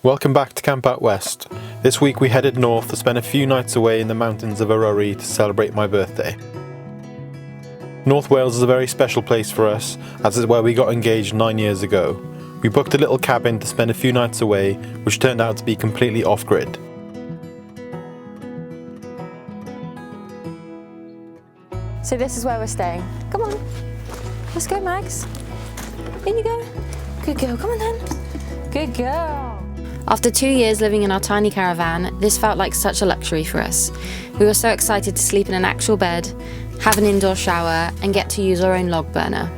Welcome back to Camp Out West. This week we headed north to spend a few nights away in the mountains of Eryri to celebrate my birthday. North Wales is a very special place for us, as it's where we got engaged 9 years ago. We booked a little cabin to spend a few nights away, which turned out to be completely off-grid. So this is where we're staying. Come on, let's go, Mags. In you go. Good girl, come on then. Good girl. After 2 years living in our tiny caravan, this felt like such a luxury for us. We were so excited to sleep in an actual bed, have an indoor shower, and get to use our own log burner.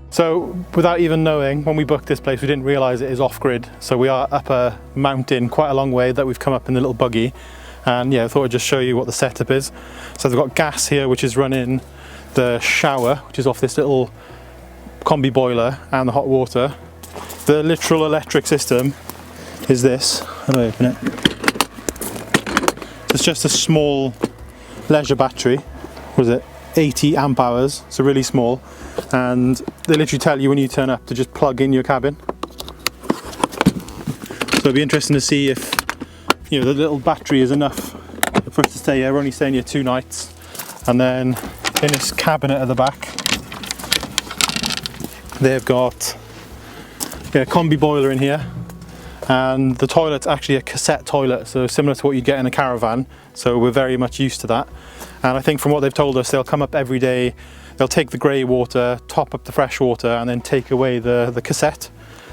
So without even knowing, when we booked this place, we didn't realise it is off-grid. So we are up a mountain quite a long way that we've come up in the little buggy. And yeah, I thought I'd just show you what the setup is. So they've got gas here, which is running the shower, which is off this little combi boiler, and the hot water. The literal electric system is this. How do I open it? It's just a small leisure battery. What is it? 80 amp hours, so really small. And they literally tell you when you turn up to just plug in your cabin. So it'll be interesting to see if, you know, the little battery is enough for us to stay here. We're only staying here 2 nights. And then in this cabinet at the back, they've got a combi boiler in here, and the toilet's actually a cassette toilet, so similar to what you get in a caravan. So we're very much used to that. And I think from what they've told us, they'll come up every day, they'll take the grey water, top up the fresh water, and then take away the cassette.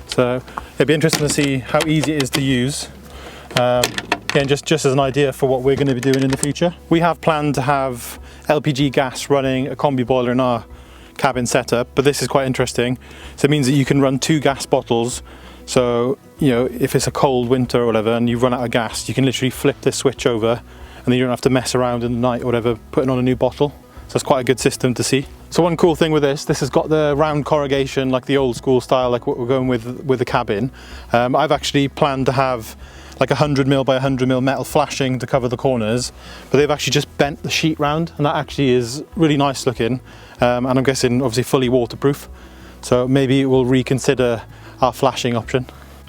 So it'd be interesting to see how easy it is to use. Again, just as an idea for what we're going to be doing in the future. We have planned to have LPG gas running a combi boiler in our cabin setup, but this is quite interesting. So it means that you can run 2 gas bottles. So, you know, if it's a cold winter or whatever and you run out of gas, you can literally flip this switch over, and then you don't have to mess around in the night or whatever putting on a new bottle. So it's quite a good system to see. So one cool thing with this has got the round corrugation, like the old school style, like what we're going with the cabin. I've actually planned to have like 100mm by 100mm metal flashing to cover the corners, but they've actually just bent the sheet round, and that actually is really nice looking. And I'm guessing obviously fully waterproof. So maybe we'll reconsider our flashing option.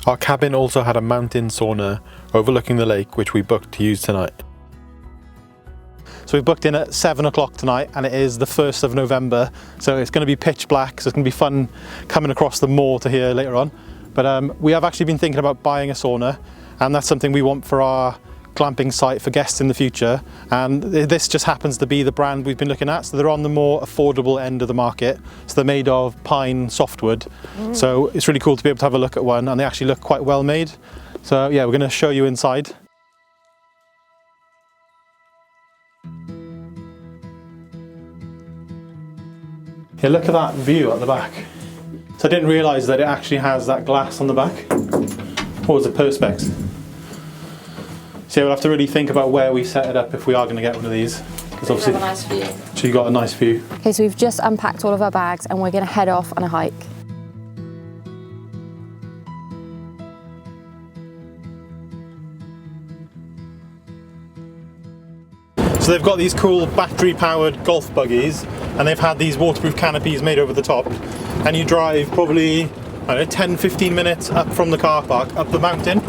Our cabin also had a mountain sauna overlooking the lake, which we booked to use tonight. So we've booked in at 7 o'clock tonight, and it is the 1st of November. So it's going to be pitch black, so it's going to be fun coming across the moor to here later on. But we have actually been thinking about buying a sauna, and that's something we want for our glamping site for guests in the future. And this just happens to be the brand we've been looking at. So they're on the more affordable end of the market. So they're made of pine softwood. So it's really cool to be able to have a look at one, and they actually look quite well made. So yeah, we're going to show you inside. Yeah, look at that view at the back. So I didn't realise that it actually has that glass on the back. What was the perspex? So yeah, we'll have to really think about where we set it up if we are going to get one of these. Because obviously, Have a nice view. So you got a nice view. Okay, so we've just unpacked all of our bags and we're gonna head off on a hike. So they've got these cool battery-powered golf buggies, and they've had these waterproof canopies made over the top. And you drive probably, I don't know, 10-15 minutes up from the car park, up the mountain.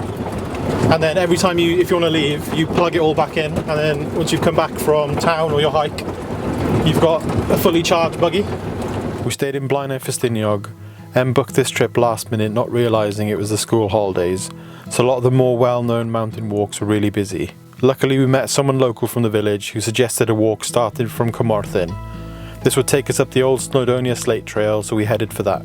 And then every time if you want to leave, you plug it all back in, and then once you've come back from town or your hike, you've got a fully charged buggy. We stayed in Blaenau Festiniog. Em booked this trip last minute, not realising it was the school holidays, so a lot of the more well-known mountain walks were really busy. Luckily we met someone local from the village who suggested a walk started from Carmarthen. This would take us up the old Snowdonia Slate Trail, so we headed for that.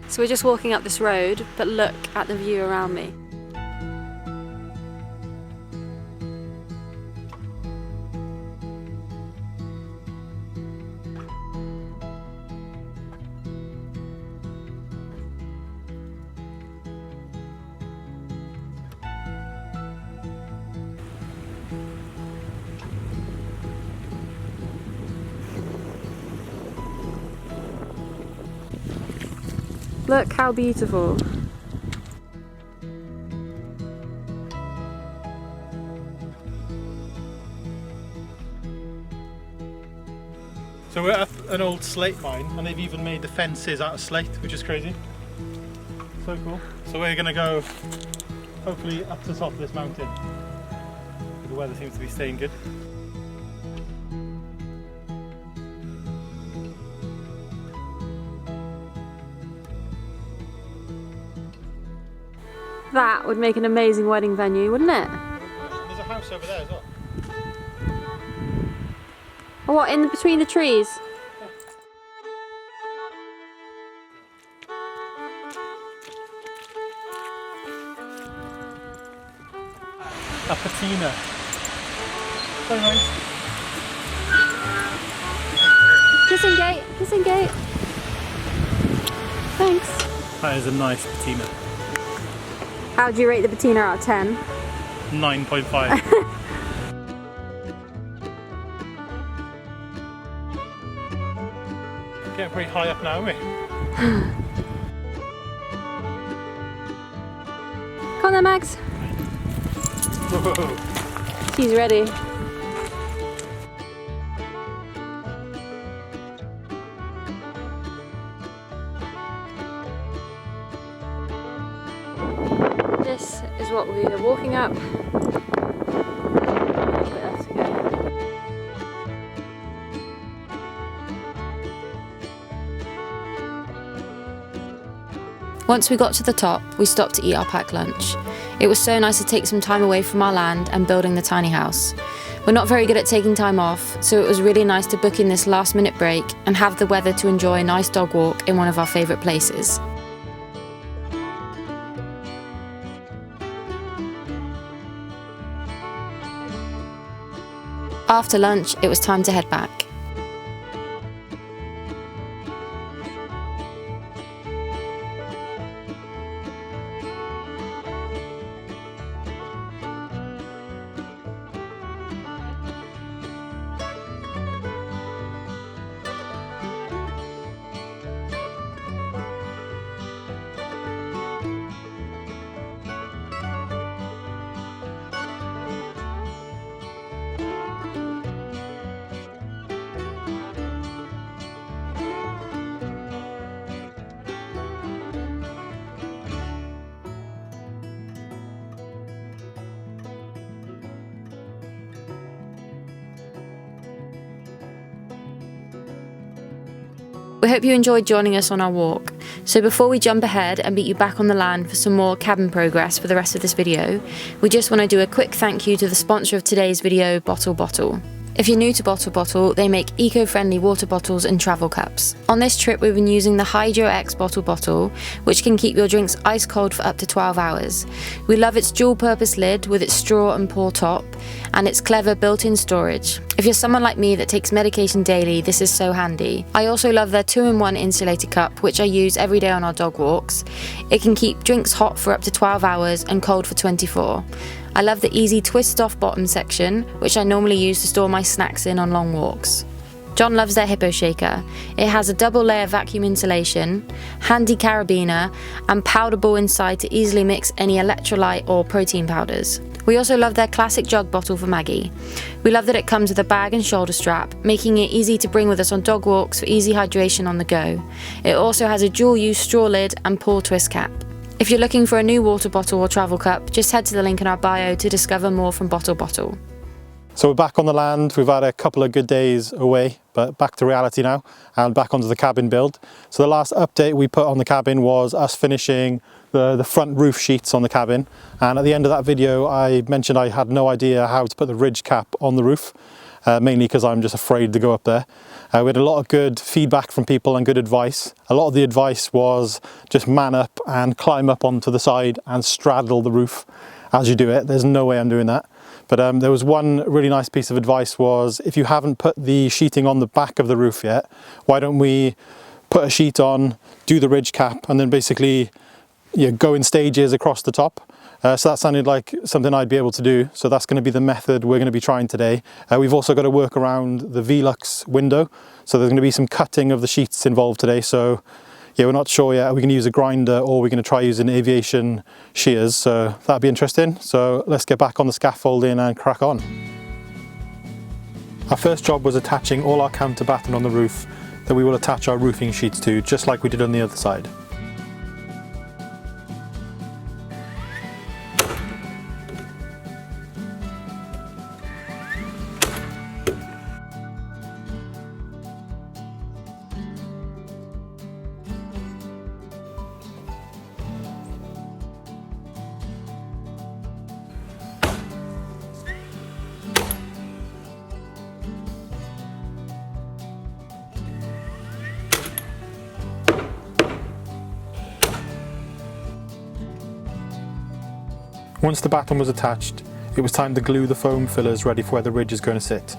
So we're just walking up this road, but look at the view around me. Look how beautiful. So we're at an old slate mine, and they've even made the fences out of slate, which is crazy. So cool. So we're going to go, hopefully, up to the top of this mountain. The weather seems to be staying good. That would make an amazing wedding venue, wouldn't it? There's a house over there as well. What, in between the trees? A patina. So nice. Kissing gate, kissing gate. Thanks. That is a nice patina. How do you rate the patina out of 10? 9.5. Getting pretty high up now, aren't we? Come on then, Max. Whoa. She's ready. This is what we are walking up. Let's go. Once we got to the top, we stopped to eat our packed lunch. It was so nice to take some time away from our land and building the tiny house. We're not very good at taking time off, so it was really nice to book in this last-minute break and have the weather to enjoy a nice dog walk in one of our favourite places. After lunch, it was time to head back. We hope you enjoyed joining us on our walk. So before we jump ahead and meet you back on the land for some more cabin progress for the rest of this video, we just want to do a quick thank you to the sponsor of today's video, Bottle. If you're new to Bottle, they make eco-friendly water bottles and travel cups. On this trip, we've been using the Hydro X bottle, which can keep your drinks ice cold for up to 12 hours. We love its dual-purpose lid with its straw and pour top, and its clever built-in storage. If you're someone like me that takes medication daily, this is so handy. I also love their 2-in-1 insulated cup, which I use every day on our dog walks. It can keep drinks hot for up to 12 hours and cold for 24. I love the easy twist-off bottom section, which I normally use to store my snacks in on long walks. John loves their Hippo Shaker. It has a double-layer vacuum insulation, handy carabiner, and powder ball inside to easily mix any electrolyte or protein powders. We also love their classic jug bottle for Maggie. We love that it comes with a bag and shoulder strap, making it easy to bring with us on dog walks for easy hydration on the go. It also has a dual-use straw lid and paw twist cap. If you're looking for a new water bottle or travel cup, just head to the link in our bio to discover more from Bottle. So we're back on the land. We've had a couple of good days away, but back to reality now and back onto the cabin build. So the last update we put on the cabin was us finishing the front roof sheets on the cabin. And at the end of that video, I mentioned I had no idea how to put the ridge cap on the roof, mainly because I'm just afraid to go up there. We had a lot of good feedback from people and good advice. A lot of the advice was just man up and climb up onto the side and straddle the roof as you do it. There's no way I'm doing that. But there was one really nice piece of advice was, if you haven't put the sheeting on the back of the roof yet, why don't we put a sheet on, do the ridge cap, and then basically go in stages across the top. So that sounded like something I'd be able to do. So that's going to be the method we're going to be trying today. We've also got to work around the Velux window. So there's going to be some cutting of the sheets involved today. So yeah, we're not sure yet. Are we going to use a grinder or we're going to try using aviation shears? So that'd be interesting. So let's get back on the scaffolding and crack on. Our first job was attaching all our counterbatting on the roof that we will attach our roofing sheets to, just like we did on the other side. Once the batten was attached, it was time to glue the foam fillers ready for where the ridge is going to sit.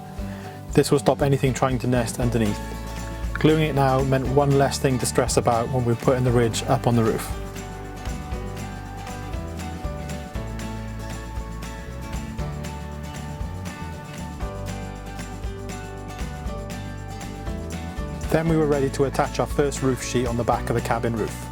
This will stop anything trying to nest underneath. Gluing it now meant one less thing to stress about when we were putting the ridge up on the roof. Then we were ready to attach our first roof sheet on the back of the cabin roof.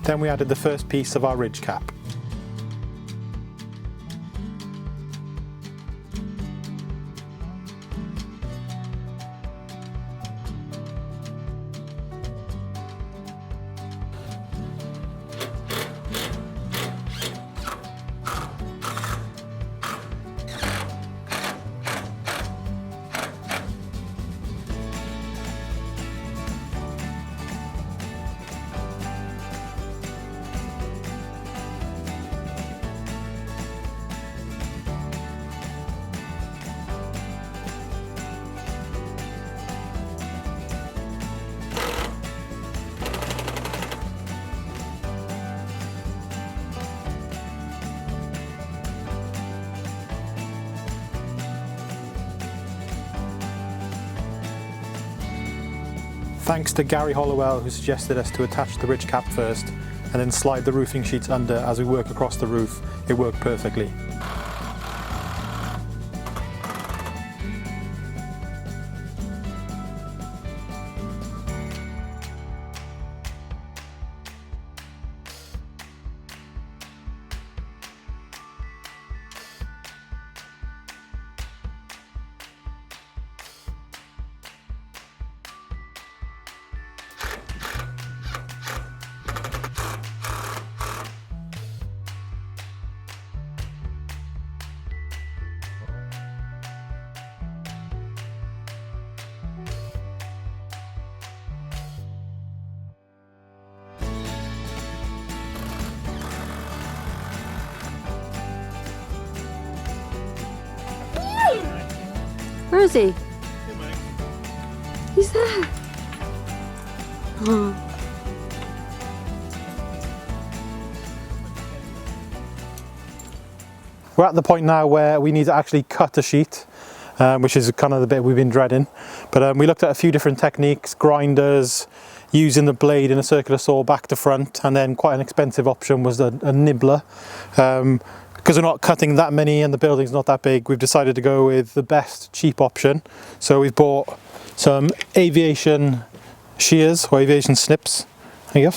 Then we added the first piece of our ridge cap. Thanks to Gary Hollowell, who suggested us to attach the ridge cap first and then slide the roofing sheets under as we work across the roof. It worked perfectly. Where is he? He's there. Oh. We're at the point now where we need to actually cut a sheet, which is kind of the bit we've been dreading. But we looked at a few different techniques, grinders, using the blade in a circular saw back to front, and then quite an expensive option was a nibbler. Because we're not cutting that many and the building's not that big, we've decided to go with the best cheap option. So we've bought some aviation shears or aviation snips. There you go.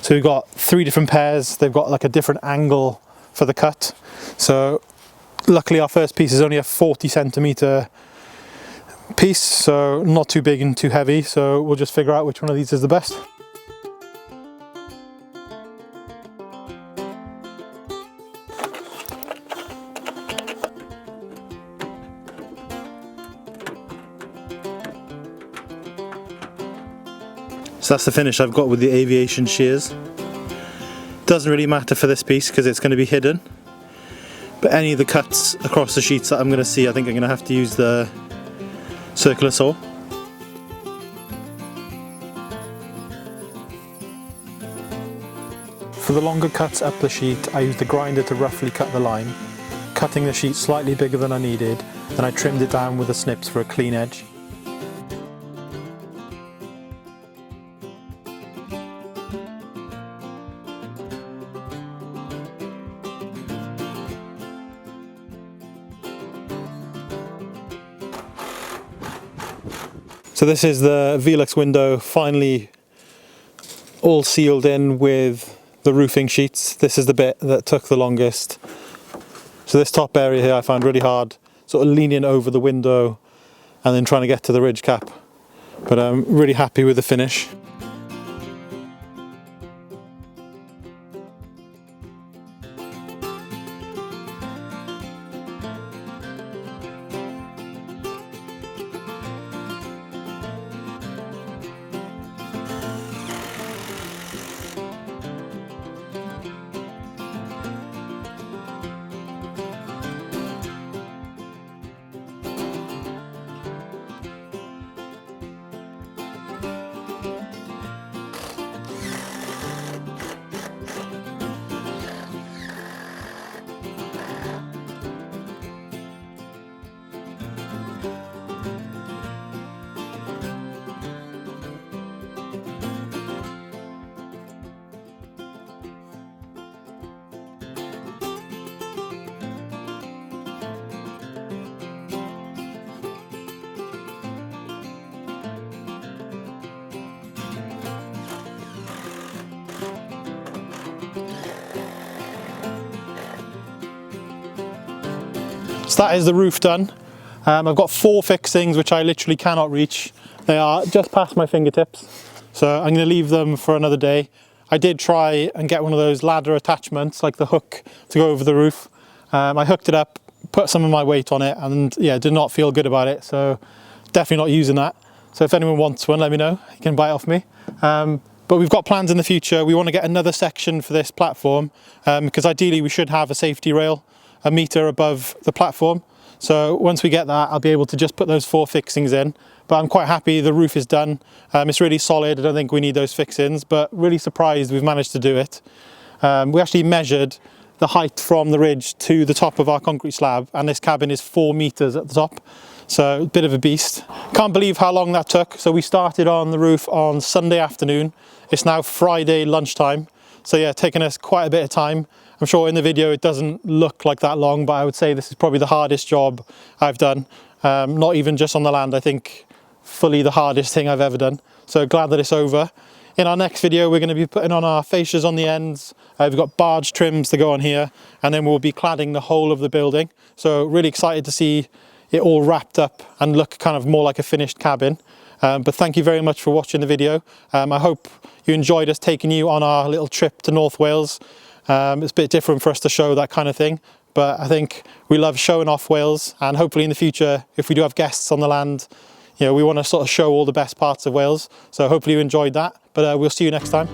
So we've got 3 different pairs. They've got like a different angle for the cut. So luckily our first piece is only a 40 centimeter piece, so not too big and too heavy. So we'll just figure out which one of these is the best. So that's the finish I've got with the aviation shears. Doesn't really matter for this piece because it's going to be hidden. But any of the cuts across the sheets that I'm going to see, I think I'm going to have to use the circular saw. For the longer cuts up the sheet, I used the grinder to roughly cut the line. cutting the sheet slightly bigger than I needed, then I trimmed it down with the snips for a clean edge. So this is the Velux window finally all sealed in with the roofing sheets. This is the bit that took the longest. So this top area here I found really hard, sort of leaning over the window and then trying to get to the ridge cap. But I'm really happy with the finish. So that is the roof done. I've got 4 fixings which I literally cannot reach. They are just past my fingertips, so I'm going to leave them for another day. I did try and get one of those ladder attachments, like the hook to go over the roof. I hooked it up, put some of my weight on it, and yeah, did not feel good about it, so definitely not using that. So if anyone wants one, let me know, you can buy it off me. But we've got plans in the future. We want to get another section for this platform, because ideally we should have a safety rail a metre above the platform. So once we get that, I'll be able to just put those 4 fixings in. But I'm quite happy the roof is done. It's really solid. I don't think we need those fixings, but really surprised we've managed to do it. We actually measured the height from the ridge to the top of our concrete slab, and this cabin is 4 metres at the top. So a bit of a beast. Can't believe how long that took. So we started on the roof on Sunday afternoon. It's now Friday lunchtime. So yeah, taken us quite a bit of time. I'm sure in the video it doesn't look like that long, but I would say this is probably the hardest job I've done. Not even just on the land, I think fully the hardest thing I've ever done. So glad that it's over. In our next video, we're going to be putting on our fascias on the ends. We've got barge trims to go on here, and then we'll be cladding the whole of the building. So really excited to see it all wrapped up and look kind of more like a finished cabin. But thank you very much for watching the video. I hope you enjoyed us taking you on our little trip to North Wales. It's a bit different for us to show that kind of thing, but I think we love showing off Wales, and hopefully in the future, if we do have guests on the land, you know, we want to sort of show all the best parts of Wales. So hopefully you enjoyed that, but we'll see you next time.